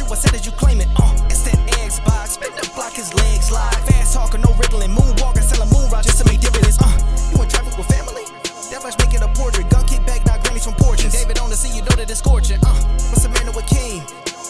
shoot, I said that you claim it. Instant Xbox, spin the block, his legs slide. Fast talker, no riddling, moonwalker, selling moon rock just to make dividends. You in traffic with family? That much making a portrait. Gun kick back, not grannies from porches. David on the scene, you know that it's scorching. What's a man with king?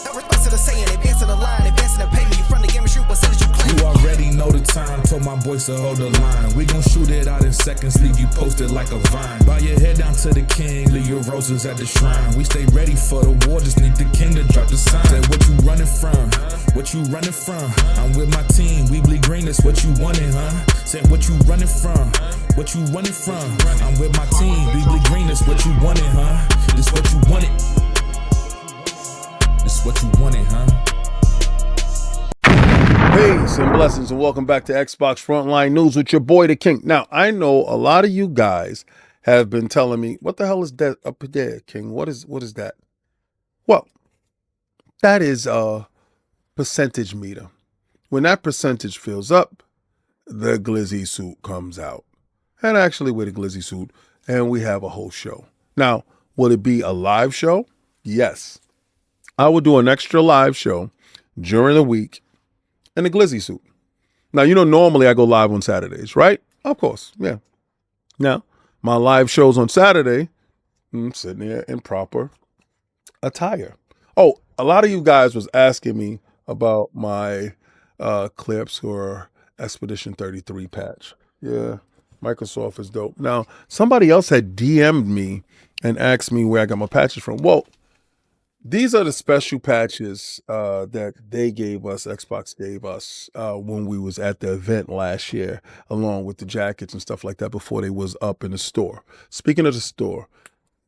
No response to the saying, advancing the line, advancing the payment. You front the game and shoot, I said that you claim it. You already know the time, told my boys to hold the line. We gon' shoot it out in seconds, leave you posted like a vine. Bow your head down to the king, leave your roses at the shrine. We stay ready for the war, just need the king to drop the sign. Say what you running from, what you running from. I'm with my team, we bleed green, that's what you wanted, huh? Say what you running from, what you running from. I'm with my team, we bleed green, that's what you wanted, huh? This what you wanted. This what you wanted, huh? Peace and blessings and welcome back to Xbox Frontline News with your boy the King. Now, I know a lot of you guys have been telling me, what the hell is that up there, King? What is that? Well, that is a percentage meter. When that percentage fills up, the glizzy suit comes out. And actually with a glizzy suit, and we have a whole show. Now, will it be a live show? Yes. I will do an extra live show during the week in a glizzy suit. Now, you know, normally I go live on Saturdays, right? Of course, yeah. Now, my live shows on Saturday, I'm sitting there in proper attire. Oh, a lot of you guys was asking me about my Clips or Expedition 33 patch. Yeah, Microsoft is dope. Now, somebody else had DM'd me and asked me where I got my patches from. Well, these are the special patches that they gave us, Xbox gave us when we was at the event last year, along with the jackets and stuff like that before they was up in the store. Speaking of the store,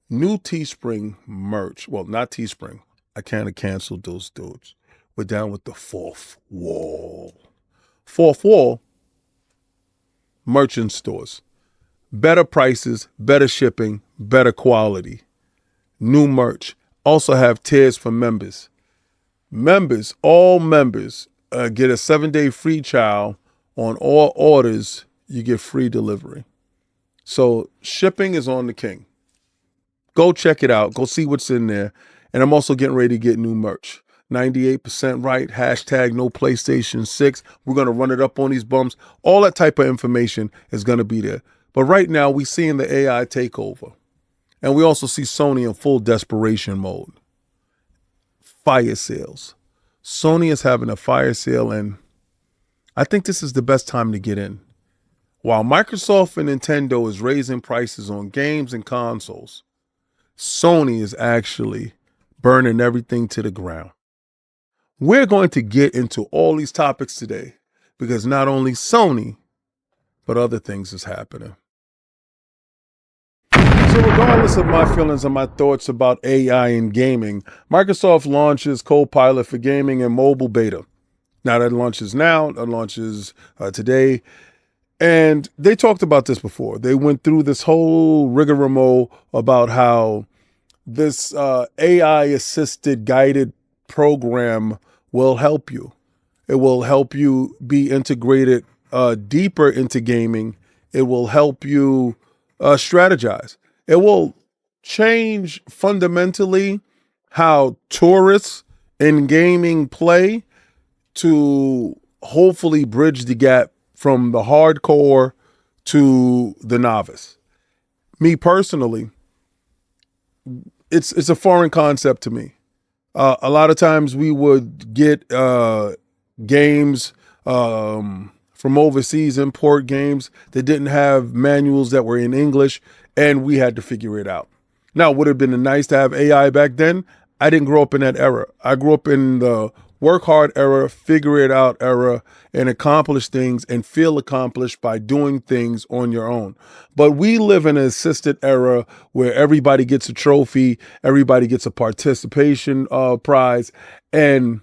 new Teespring merch. Well, not Teespring. I kind of canceled those dudes. We're down with the fourth wall. Fourth wall, merchant stores. Better prices, better shipping, better quality. New merch. Also have tiers for members. Members, all members get a 7-day free trial on all orders. You get free delivery. So shipping is on the King. Go check it out. Go see what's in there. And I'm also getting ready to get new merch. 98% right. Hashtag no PlayStation 6. We're going to run it up on these bums. All that type of information is going to be there. But right now we seeing the AI take over. And we also see Sony in full desperation mode. Fire sales. Sony is having a fire sale, and I think this is the best time to get in. While Microsoft and Nintendo is raising prices on games and consoles, Sony is actually burning everything to the ground. We're going to get into all these topics today because not only Sony, but other things is happening. So regardless of my feelings and my thoughts about AI in gaming, Microsoft launches Copilot for gaming and mobile beta. Now that launches today. And they talked about this before. They went through this whole rigmarole about how this AI-assisted guided program will help you. It will help you be integrated deeper into gaming. It will help you strategize. It will change fundamentally how tourists in gaming play to hopefully bridge the gap from the hardcore to the novice. Me personally, it's a foreign concept to me. A lot of times we would get games from overseas, import games that didn't have manuals that were in English, and we had to figure it out. Now, would it have been nice to have AI back then? I didn't grow up in that era. I grew up in the work hard era, figure it out era, and accomplish things and feel accomplished by doing things on your own. But we live in an assisted era where everybody gets a trophy, everybody gets a participation prize. And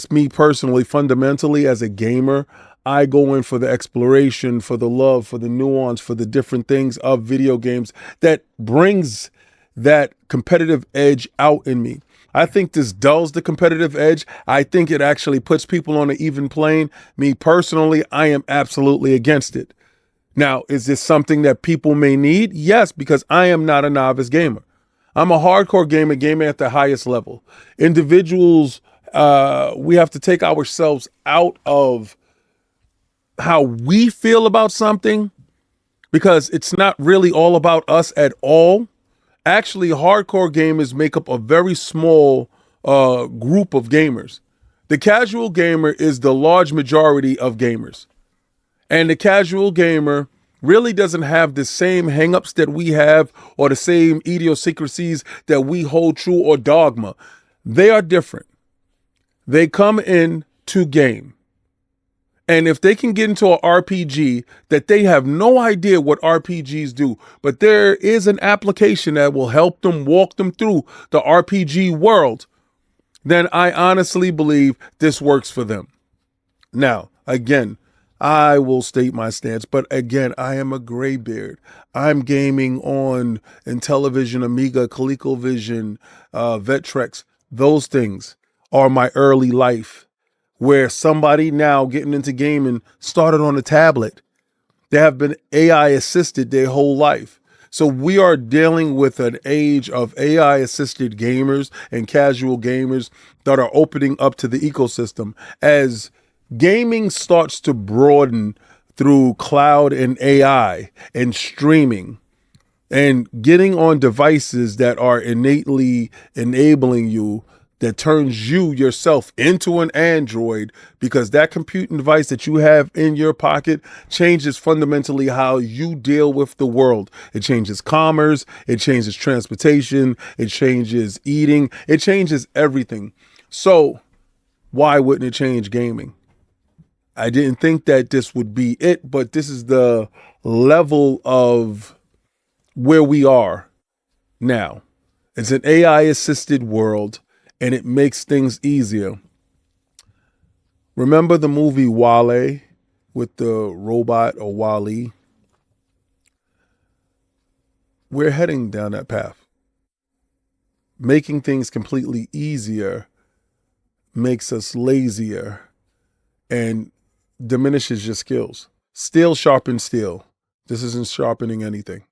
me personally, fundamentally as a gamer, I go in for the exploration, for the love, for the nuance, for the different things of video games that brings that competitive edge out in me. I think this dulls the competitive edge. I think it actually puts people on an even plane. Me personally, I am absolutely against it. Now, is this something that people may need? Yes, because I am not a novice gamer. I'm a hardcore gamer, gaming at the highest level. Individuals, we have to take ourselves out of how we feel about something because it's not really all about us at all. Actually, hardcore gamers make up a very small group of gamers. The casual gamer is the large majority of gamers. And the casual gamer really doesn't have the same hangups that we have or the same idiosyncrasies that we hold true or dogma. They are different. They come in to game. And if they can get into an RPG that they have no idea what RPGs do, but there is an application that will help them walk them through the RPG world, then I honestly believe this works for them. Now, again, I will state my stance, but again, I am a graybeard. I'm gaming on Intellivision, Amiga, ColecoVision, Vectrex. Those things are my early life, where somebody now getting into gaming started on a tablet. They have been AI assisted their whole life. So we are dealing with an age of AI assisted gamers and casual gamers that are opening up to the ecosystem as gaming starts to broaden through cloud and AI and streaming and getting on devices that are innately enabling you, that turns you yourself into an android, because that computing device that you have in your pocket changes fundamentally how you deal with the world. It changes commerce, it changes transportation, it changes eating, it changes everything. So why wouldn't it change gaming? I didn't think that this would be it, but this is the level of where we are now. It's an AI assisted world, and it makes things easier. Remember the movie WALL-E with the robot, or WALL-E? We're heading down that path. Making things completely easier makes us lazier and diminishes your skills. Steel sharpens steel. This isn't sharpening anything.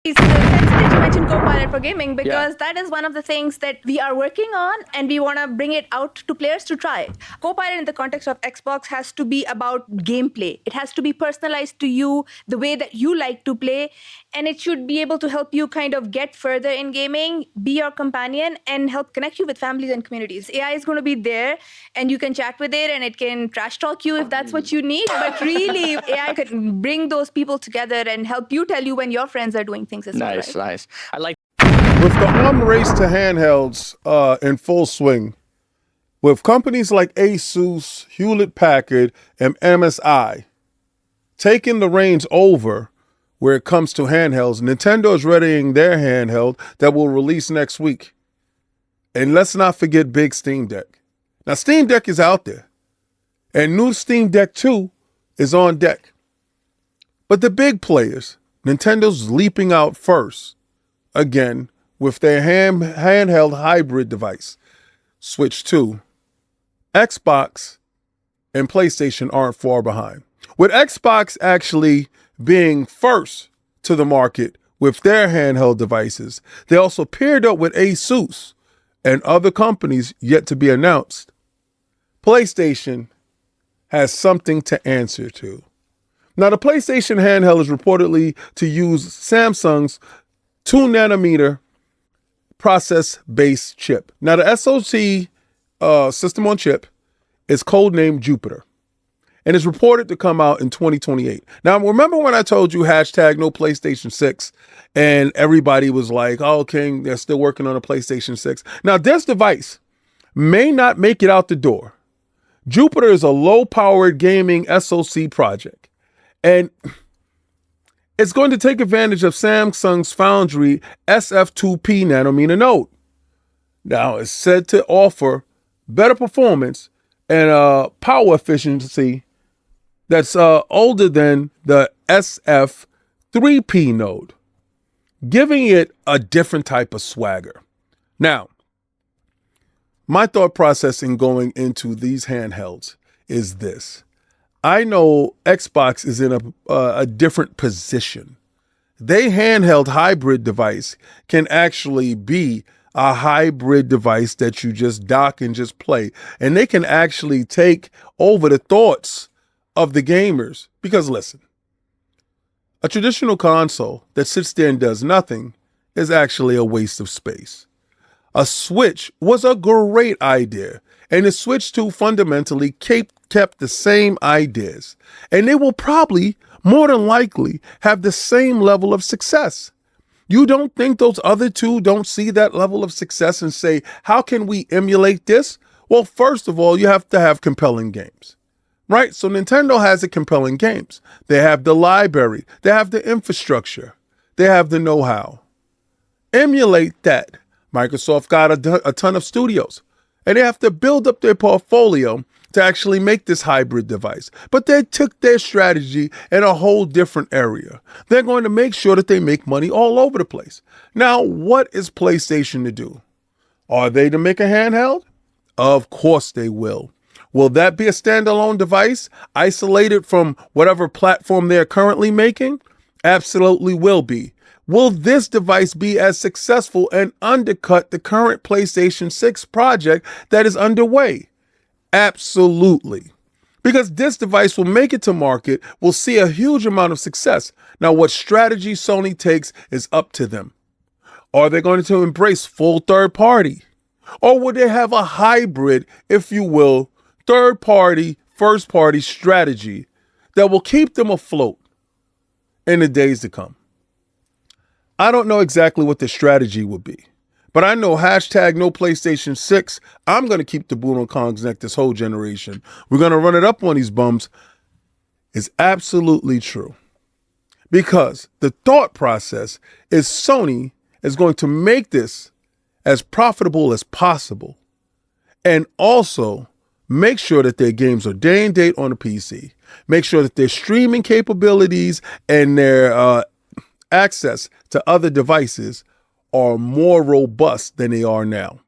It's sensitive to mention Copilot for gaming because that is one of the things that we are working on, and we want to bring it out to players to try. Copilot in the context of Xbox has to be about gameplay. It has to be personalized to you, the way that you like to play, and it should be able to help you kind of get further in gaming, be your companion, and help connect you with families and communities. AI is going to be there, and you can chat with it, and it can trash talk you if that's what you need, but really, AI can bring those people together and help you tell you when your friends are doing things as well, right? Nice. I like. With the arm race to handhelds in full swing, with companies like Asus, Hewlett-Packard, and MSI taking the reins over where it comes to handhelds, Nintendo is readying their handheld that will release next week. And let's not forget big Steam Deck. Now, Steam Deck is out there, and new Steam Deck 2 is on deck. But the big players, Nintendo's leaping out first, again, with their handheld hybrid device, Switch 2. Xbox and PlayStation aren't far behind. With Xbox actually being first to the market with their handheld devices, they also paired up with Asus and other companies yet to be announced. PlayStation has something to answer to. Now, the PlayStation handheld is reportedly to use Samsung's 2nm process-based chip. Now, the SoC system on chip is codenamed Jupiter, and is reported to come out in 2028. Now, remember when I told you hashtag no PlayStation 6, and everybody was like, oh, King, they're still working on a PlayStation 6. Now, this device may not make it out the door. Jupiter is a low-powered gaming SoC project, and it's going to take advantage of Samsung's Foundry SF2P nanometer node. Now, it's said to offer better performance and power efficiency that's older than the SF3P node, giving it a different type of swagger. Now, my thought process in going into these handhelds is this. I know Xbox is in a different position They handheld hybrid device can actually be a hybrid device that you just dock and just play. And they can actually take over the thoughts of the gamers. Because listen, a traditional console that sits there and does nothing is actually a waste of space. A Switch was a great idea, and the Switch 2 fundamentally kept the same ideas, and they will probably, more than likely, have the same level of success. You don't think those other two don't see that level of success and say, how can we emulate this? Well, first of all, you have to have compelling games, right? So Nintendo has the compelling games. They have the library. They have the infrastructure. They have the know-how. Emulate that. Microsoft got a ton of studios, and they have to build up their portfolio to actually make this hybrid device. But they took their strategy in a whole different area. They're going to make sure that they make money all over the place. Now, what is PlayStation to do? Are they to make a handheld? Of course they will. Will that be a standalone device, isolated from whatever platform they're currently making? Absolutely will be. Will this device be as successful and undercut the current PlayStation 6 project that is underway? Absolutely. Because this device will make it to market, will see a huge amount of success. Now, what strategy Sony takes is up to them. Are they going to embrace full third party? Or would they have a hybrid, if you will, third party, first party strategy that will keep them afloat in the days to come? I don't know exactly what the strategy would be, but I know hashtag no PlayStation 6. I'm going to keep the boot on Kong's neck this whole generation. We're going to run it up on these bums is absolutely true, because the thought process is Sony is going to make this as profitable as possible and also make sure that their games are day and date on the PC, make sure that their streaming capabilities and their access to other devices are more robust than they are now.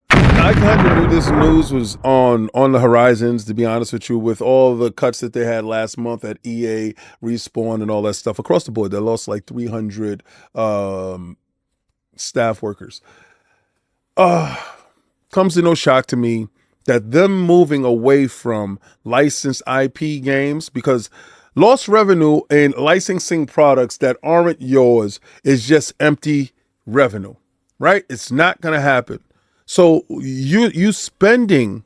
I kind of knew this news was on the horizons, to be honest with you, with all the cuts that they had last month at EA, Respawn, and all that stuff across the board. They lost like 300 staff workers. Comes to no shock to me that them moving away from licensed IP games, because lost revenue in licensing products that aren't yours is just empty revenue, right? It's not going to happen. So you spending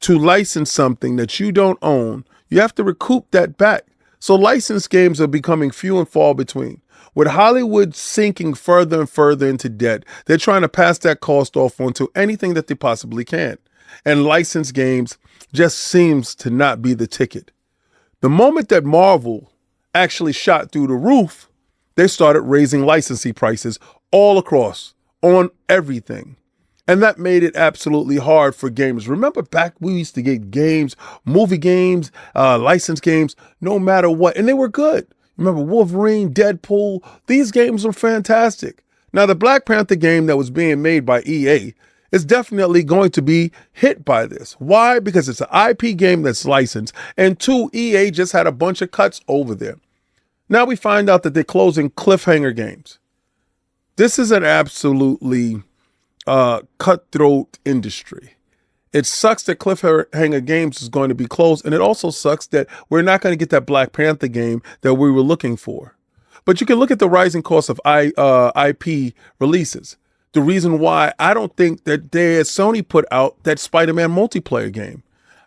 to license something that you don't own, you have to recoup that back. So licensed games are becoming few and far between. With Hollywood sinking further and further into debt, they're trying to pass that cost off onto anything that they possibly can. And licensed games just seems to not be the ticket. The moment that Marvel actually shot through the roof, they started raising licensing prices all across on everything. And that made it absolutely hard for gamers. Remember back, we used to get games, movie games, licensed games, no matter what. And they were good. Remember Wolverine, Deadpool, these games were fantastic. Now the Black Panther game that was being made by EA is definitely going to be hit by this. Why? Because it's an IP game that's licensed. And two, EA just had a bunch of cuts over there. Now we find out that they're closing cliffhanger games. This is an absolutely cutthroat industry. It sucks that cliffhanger games is going to be closed. And it also sucks that we're not going to get that Black Panther game that we were looking for. But you can look at the rising cost of IP releases. The reason why I don't think that Sony put out that Spider-Man multiplayer game.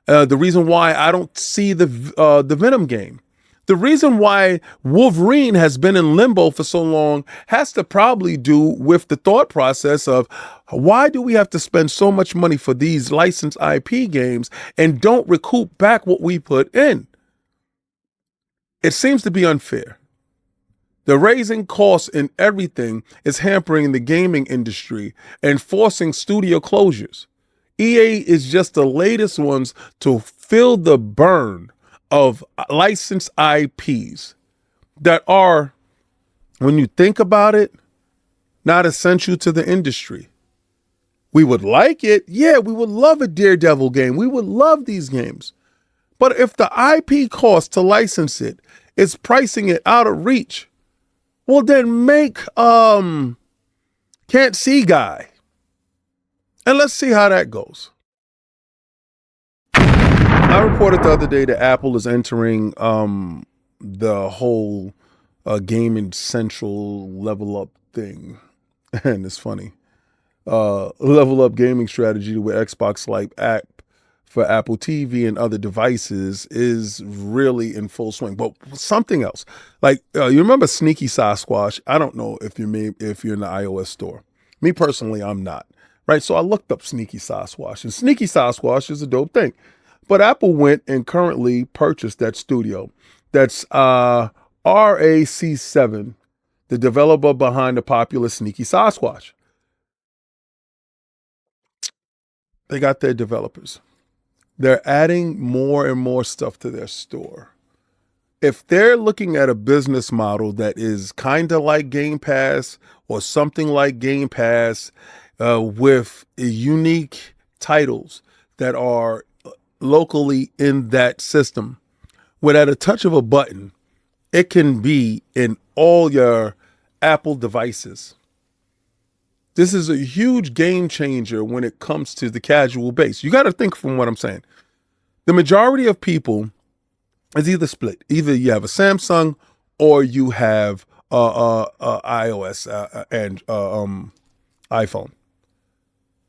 The reason why I don't see the Venom game. The reason why Wolverine has been in limbo for so long has to probably do with the thought process of why do we have to spend so much money for these licensed IP games and don't recoup back what we put in? It seems to be unfair. The raising costs in everything is hampering the gaming industry and forcing studio closures. EA is just the latest ones to fill the burn of licensed IPs that are, when you think about it, not essential to the industry. We would like it. Yeah, we would love a Daredevil game. We would love these games. But if the IP cost to license it is pricing it out of reach, Well, then make Can't See Guy. And let's see how that goes. I reported the other day that Apple is entering the whole Gaming Central level up thing. And it's funny. Level up gaming strategy with Xbox Live app for Apple TV and other devices is really in full swing. But something else, like you remember Sneaky Sasquatch? I don't know if you're in the iOS store. Me personally, I'm not. Right, so I looked up Sneaky Sasquatch, and Sneaky Sasquatch is a dope thing. But Apple went and currently purchased that studio. That's RAC7, the developer behind the popular Sneaky Sasquatch. They got their developers. They're adding more and more stuff to their store. If they're looking at a business model that is kind of like Game Pass or something like Game Pass with unique titles that are locally in that system, where at a touch of a button, it can be in all your Apple devices. This is a huge game changer when it comes to the casual base. You got to think from what I'm saying. The majority of people is either split. Either you have a Samsung or you have iOS and iPhone.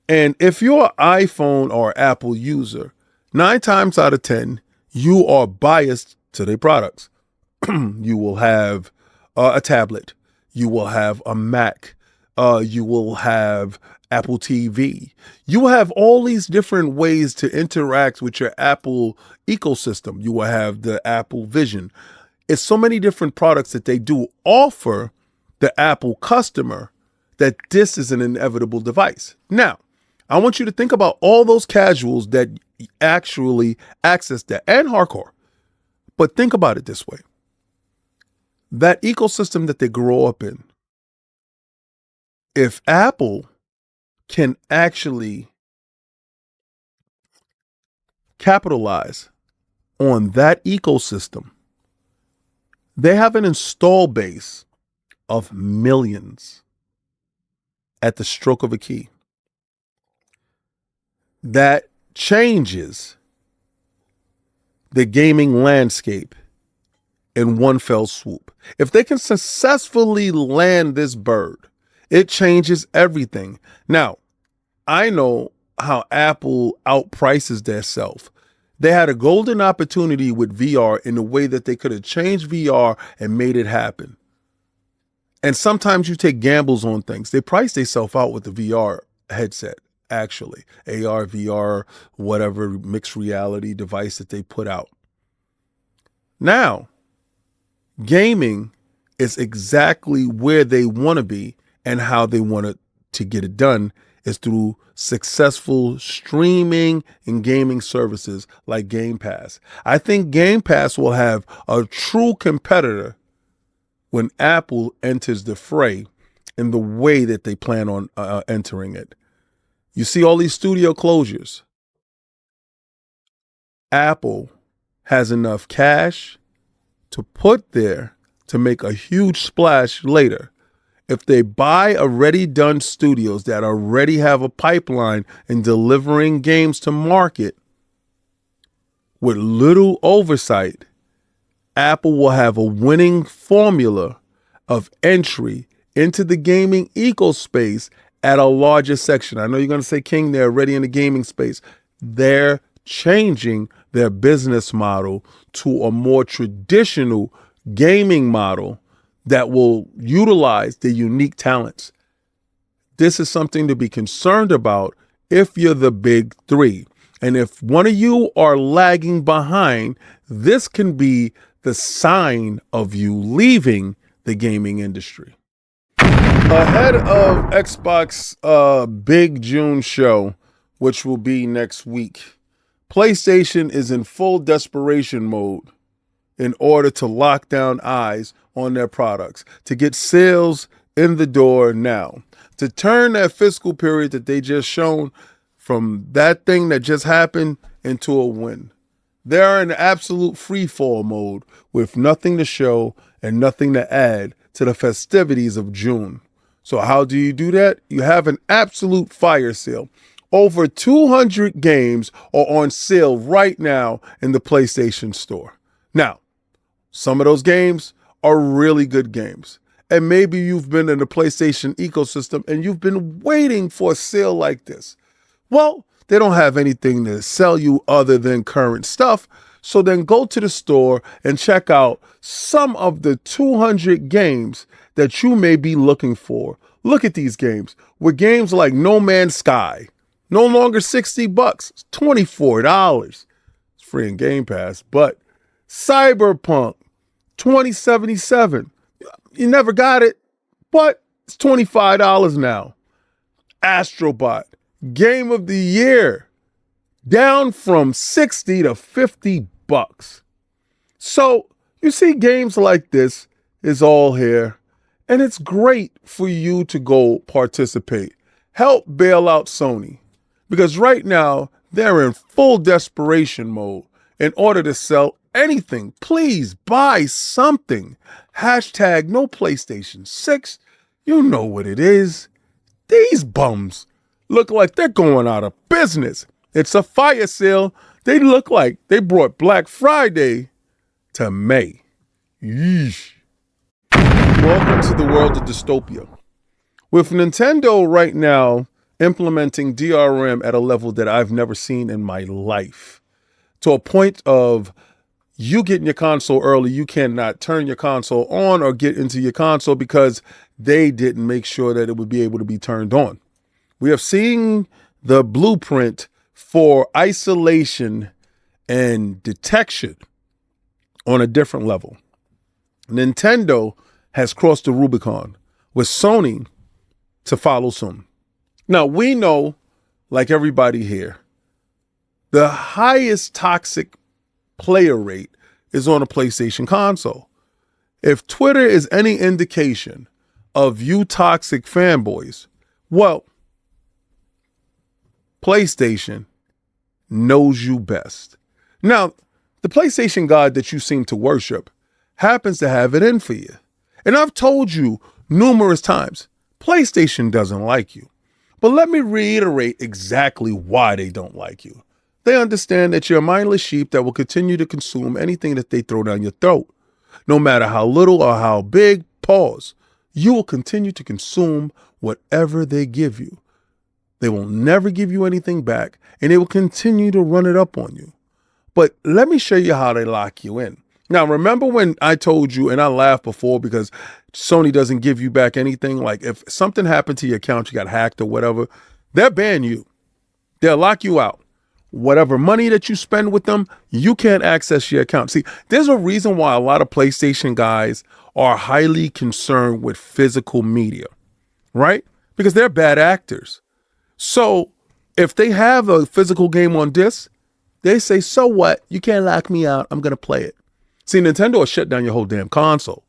And if you're an iPhone or Apple user, 9 times out of 10, you are biased to their products. You will have a tablet. You will have a Mac. You will have Apple TV. You will have all these different ways to interact with your Apple ecosystem. You will have the Apple Vision. It's so many different products that they do offer the Apple customer that this is an inevitable device. Now, I want you to think about all those casuals that actually access that, and hardcore. But think about it this way. That ecosystem that they grow up in, if Apple can actually capitalize on that ecosystem, they have an install base of millions at the stroke of a key. That changes the gaming landscape in one fell swoop. If they can successfully land this bird, it changes everything. Now, I know how Apple outprices themselves. They had a golden opportunity with VR in the way that they could have changed VR and made it happen. And sometimes you take gambles on things. They price themselves out with the VR headset, actually. AR, VR, whatever mixed reality device that they put out. Now, gaming is exactly where they want to be, and how they want to get it done is through successful streaming and gaming services like Game Pass. I think Game Pass will have a true competitor when Apple enters the fray in the way that they plan on entering it. You see all these studio closures. Apple has enough cash to put there to make a huge splash later. If they buy already done studios that already have a pipeline in delivering games to market with little oversight, Apple will have a winning formula of entry into the gaming ecospace at a larger section. I know you're going to say, King, they're already in the gaming space. They're changing their business model to a more traditional gaming model that will utilize the unique talents. This is something to be concerned about if you're the big three. And if one of you are lagging behind, this can be the sign of you leaving the gaming industry. Ahead of Xbox Big June show, which will be next week, PlayStation is in full desperation mode in order to lock down eyes on their products, to get sales in the door now, to turn that fiscal period that they just shown from that thing that just happened into a win. They're in absolute free fall mode with nothing to show and nothing to add to the festivities of June. So how do you do that? You have an absolute fire sale. Over 200 games are on sale right now in the PlayStation Store. Now, some of those games are really good games. And maybe you've been in the PlayStation ecosystem and you've been waiting for a sale like this. Well, they don't have anything to sell you other than current stuff. So then go to the store and check out some of the 200 games that you may be looking for. Look at these games with games like No Man's Sky, no longer $60, it's $24. It's free in Game Pass, but Cyberpunk 2077, you never got it, but it's $25 now. Astrobot, Game of the Year, down from $60 to $50. So you see games like this is all here, and it's great for you to go participate. Help bail out Sony, because right now they're in full desperation mode in order to sell anything. Please buy something. Hashtag no PlayStation 6. You know what it is. These bums look like they're going out of business. It's a fire sale. They look like they brought Black Friday to May. Yeesh. Welcome to the world of dystopia. With Nintendo right now implementing DRM at a level that I've never seen in my life, to a point of you getting your console early, you cannot turn your console on or get into your console because they didn't make sure that it would be able to be turned on. We have seen the blueprint for isolation and detection on a different level. Nintendo has crossed the Rubicon with Sony to follow soon. Now, we know, like everybody here, the highest toxic player rate is on a PlayStation console. If Twitter is any indication of you toxic fanboys, well, PlayStation knows you best. Now, the PlayStation God that you seem to worship happens to have it in for you. And I've told you numerous times, PlayStation doesn't like you. But let me reiterate exactly why they don't like you. They understand that you're a mindless sheep that will continue to consume anything that they throw down your throat. No matter how little or how big, pause. You will continue to consume whatever they give you. They will never give you anything back, and they will continue to run it up on you. But let me show you how they lock you in. Now, remember when I told you, and I laughed before because Sony doesn't give you back anything? Like if something happened to your account, you got hacked or whatever, they'll ban you. They'll lock you out. Whatever money that you spend with them, you can't access your account. See, there's a reason why a lot of PlayStation guys are highly concerned with physical media, right? Because they're bad actors. So if they have a physical game on disc, they say, so what? You can't lock me out. I'm going to play it. See, Nintendo will shut down your whole damn console.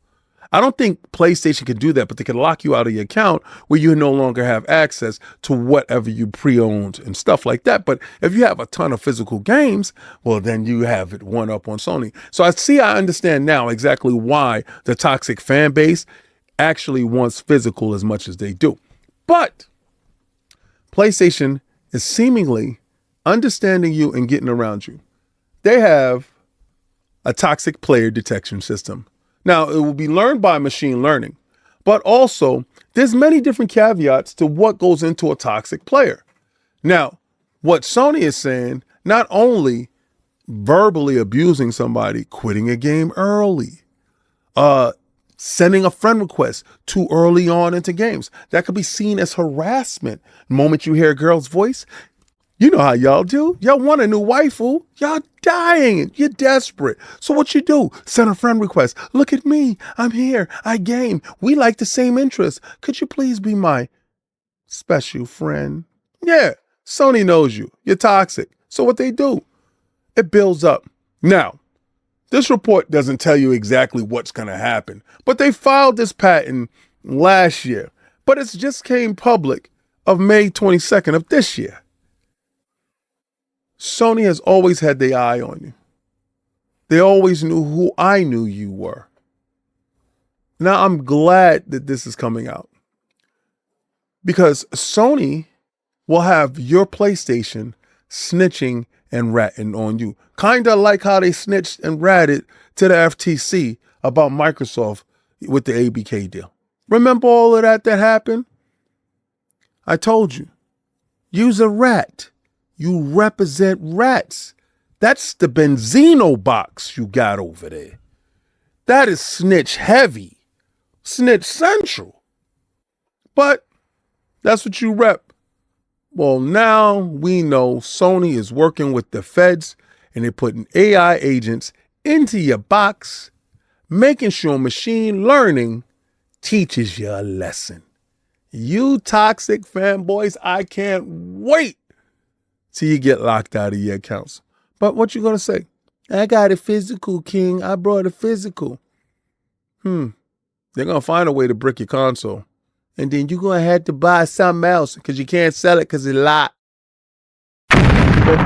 I don't think PlayStation can do that, but they can lock you out of your account where you no longer have access to whatever you pre-owned and stuff like that. But if you have a ton of physical games, well, then you have it one up on Sony. So I understand now exactly why the toxic fan base actually wants physical as much as they do. But PlayStation is seemingly understanding you and getting around you. They have a toxic player detection system. Now, it will be learned by machine learning, but also there's many different caveats to what goes into a toxic player. Now, what Sony is saying, not only verbally abusing somebody, quitting a game early, sending a friend request too early on into games, that could be seen as harassment. The moment you hear a girl's voice, you know how y'all do. Y'all want a new waifu. Y'all dying. You're desperate. So what you do? Send a friend request. Look at me. I'm here. I game. We like the same interests. Could you please be my special friend? Yeah, Sony knows you. You're toxic. So what they do? It builds up. Now, this report doesn't tell you exactly what's going to happen, but they filed this patent last year, but it's just came public of May 22nd of this year. Sony has always had their eye on you. They always knew who I knew you were. Now, I'm glad that this is coming out because Sony will have your PlayStation snitching and ratting on you. Kind of like how they snitched and ratted to the FTC about Microsoft with the ABK deal. Remember all of that happened? I told you, use a rat. You represent rats. That's the Benzino box you got over there. That is snitch heavy. Snitch central. But that's what you rep. Well, now we know Sony is working with the feds and they're putting AI agents into your box, making sure machine learning teaches you a lesson. You toxic fanboys, I can't wait till you get locked out of your accounts. But what you gonna say? I got a physical, King. I brought a physical. They're gonna find a way to brick your console. And then you're gonna have to buy something else because you can't sell it because it's locked. Well,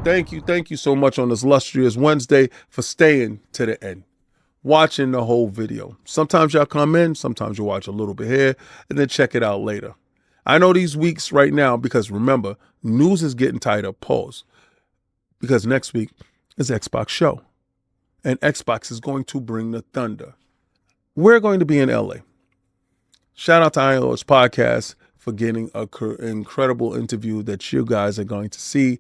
thank you so much on this illustrious Wednesday for staying to the end, watching the whole video. Sometimes y'all come in, sometimes you watch a little bit here, and then check it out later. I know these weeks right now, because remember, news is getting tighter, pause. Because next week is Xbox show. And Xbox is going to bring the thunder. We're going to be in LA. Shout out to iLords Podcast for getting an incredible interview that you guys are going to see.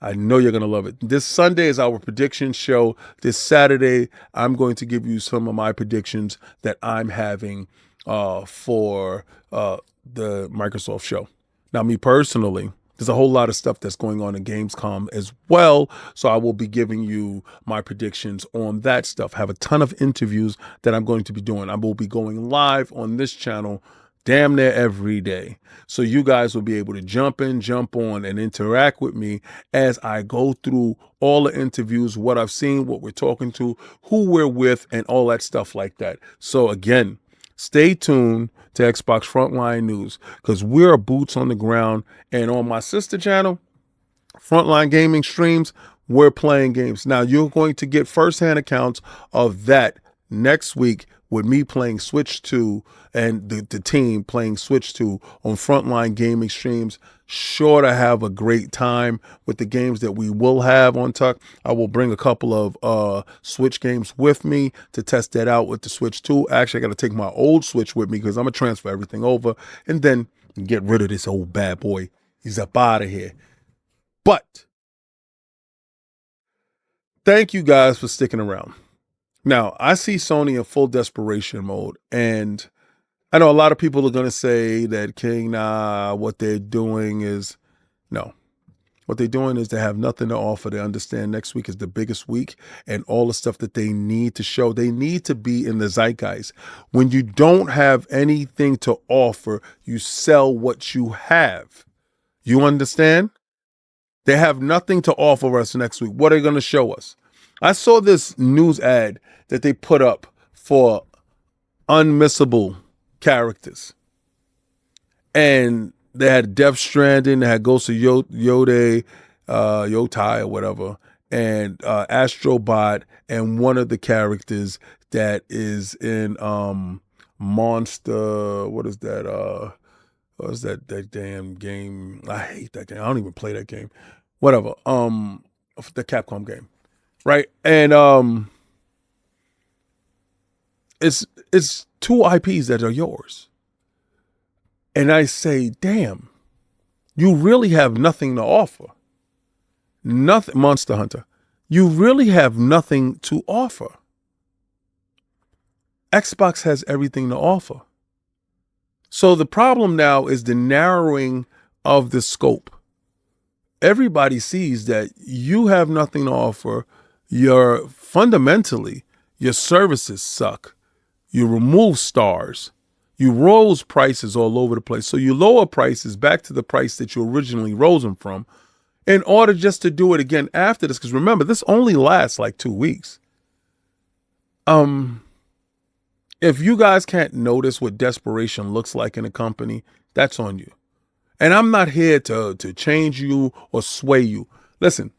I know you're going to love it. This Sunday is our prediction show. This Saturday, I'm going to give you some of my predictions that I'm having for the Microsoft show. Now, me personally, there's a whole lot of stuff that's going on in Gamescom as well. So I will be giving you my predictions on that stuff. I have a ton of interviews that I'm going to be doing. I will be going live on this channel damn near every day. So you guys will be able to jump in, jump on, and interact with me as I go through all the interviews, what I've seen, what we're talking to, who we're with, and all that stuff like that. So again, stay tuned to Xbox Frontline News because we're boots on the ground. And on my sister channel, Frontline Gaming Streams, we're playing games. Now, you're going to get firsthand accounts of that next week with me playing Switch 2 and the team playing Switch 2 on Frontline Gaming Streams. Sure to have a great time with the games that we will have on Tuck. I will bring a couple of Switch games with me to test that out with the Switch 2. Actually, I got to take my old Switch with me because I'm going to transfer everything over and then get rid of this old bad boy. He's up out of here. But thank you guys for sticking around. Now, I see Sony in full desperation mode, and I know a lot of people are going to say that, King, nah, what they're doing is, no. What they're doing is they have nothing to offer. They understand next week is the biggest week, and all the stuff that they need to show, they need to be in the zeitgeist. When you don't have anything to offer, you sell what you have. You understand? They have nothing to offer us next week. What are they going to show us? I saw this news ad that they put up for unmissable characters. And they had Death Stranding, they had Ghost of Yotai or whatever, and Astrobot, and one of the characters that is in Monster, what is that? What is that damn game? I hate that game. I don't even play that game. Whatever. The Capcom game. Right? And it's two IPs that are yours. And I say, damn, you really have nothing to offer. Nothing. Monster Hunter. You really have nothing to offer. Xbox has everything to offer. So the problem now is the narrowing of the scope. Everybody sees that you have nothing to offer. Fundamentally, your services suck. You remove stars. You rose prices all over the place. So you lower prices back to the price that you originally rose them from in order just to do it again after this. Because remember, this only lasts like 2 weeks. If you guys can't notice what desperation looks like in a company, that's on you. And I'm not here to change you or sway you. Listen,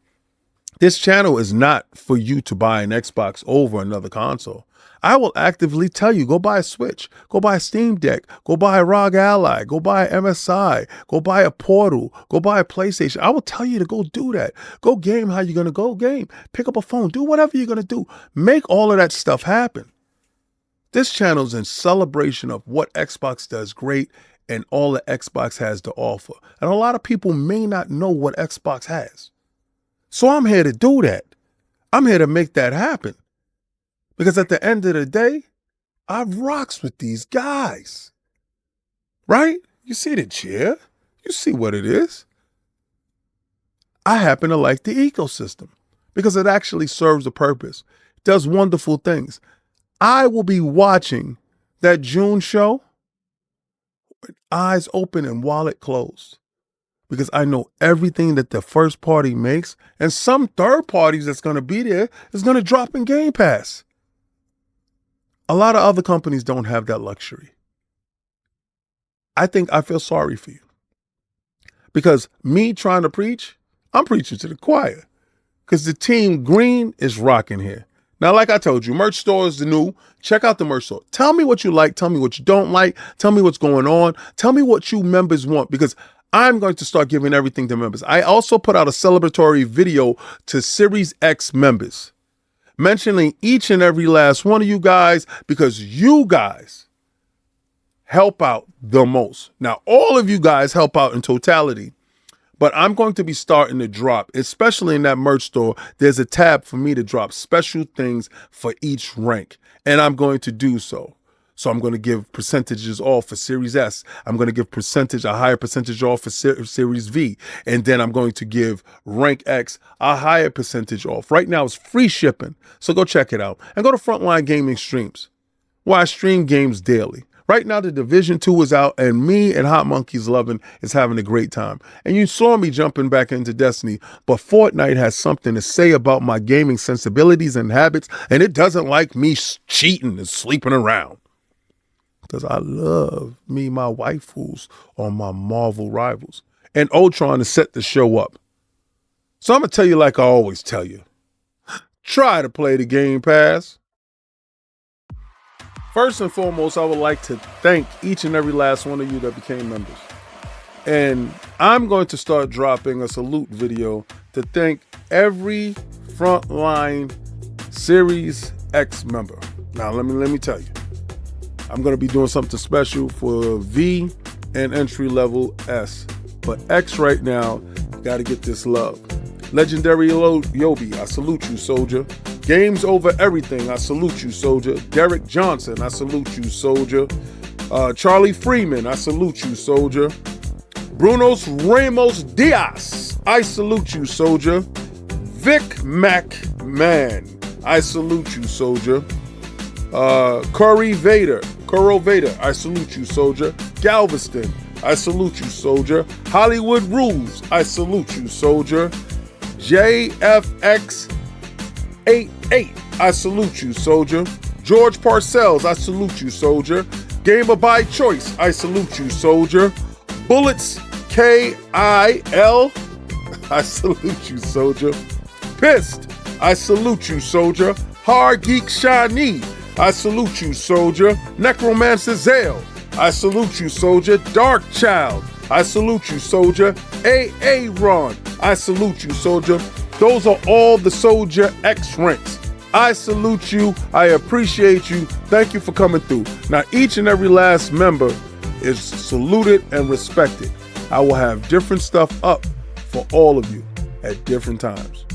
This channel is not for you to buy an Xbox over another console. I will actively tell you, go buy a Switch, go buy a Steam Deck, go buy a ROG Ally, go buy a MSI, go buy a Portal, go buy a PlayStation. I will tell you to go do that. Go game how you're going to go game. Pick up a phone. Do whatever you're going to do. Make all of that stuff happen. This channel is in celebration of what Xbox does great and all that Xbox has to offer. And a lot of people may not know what Xbox has. So I'm here to do that. I'm here to make that happen. Because at the end of the day, I rocks with these guys. Right? You see the chair. You see what it is. I happen to like the ecosystem because it actually serves a purpose. It does wonderful things. I will be watching that June show with eyes open and wallet closed because I know everything that the first party makes and some third parties that's going to be there is going to drop in Game Pass. A lot of other companies don't have that luxury. I think I feel sorry for you because me trying to preach, I'm preaching to the choir because the team green is rocking here. Now, like I told you, merch store is the new. Check out the merch store. Tell me what you like. Tell me what you don't like. Tell me what's going on. Tell me what you members want because I'm going to start giving everything to members. I also put out a celebratory video to Series X members, mentioning each and every last one of you guys because you guys help out the most. Now, all of you guys help out in totality, but I'm going to be starting to drop, especially in that merch store. There's a tab for me to drop special things for each rank, and I'm going to do so. So I'm going to give percentages off for Series S. I'm going to give a higher percentage off for Series V. And then I'm going to give Rank X a higher percentage off. Right now it's free shipping. So go check it out. And go to Frontline Gaming Streams, where I stream games daily. Right now the Division 2 is out and me and Hot Monkeys Lovin' is having a great time. And you saw me jumping back into Destiny, but Fortnite has something to say about my gaming sensibilities and habits, and it doesn't like me cheating and sleeping around. Because I love me, my waifus on my Marvel rivals. And Ultron to set the show up. So I'm going to tell you like I always tell you. Try to play the Game Pass. First and foremost, I would like to thank each and every last one of you that became members. And I'm going to start dropping a salute video to thank every Frontline Series X member. Now, let me tell you. I'm going to be doing something special for V and entry level S. But X right now, got to get this love. Legendary Yobi, I salute you, soldier. Games Over Everything, I salute you, soldier. Derek Johnson, I salute you, soldier. Charlie Freeman, I salute you, soldier. Brunos Ramos Diaz, I salute you, soldier. Vic McMahon, I salute you, soldier. Curry Vader, I salute you, soldier. Galveston, I salute you, soldier. Hollywood Rules, I salute you, soldier. JFX88, I salute you, soldier. George Parcells, I salute you, soldier. Gamer by Choice, I salute you, soldier. Bullets KIL, I salute you, soldier. Pissed, I salute you, soldier. Hard Geek Shani, I salute you, soldier. Necromancer Zale, I salute you, soldier. Dark Child, I salute you, soldier. AA Ron, I salute you, soldier. Those are all the Soldier X ranks. I salute you. I appreciate you. Thank you for coming through. Now, each and every last member is saluted and respected. I will have different stuff up for all of you at different times.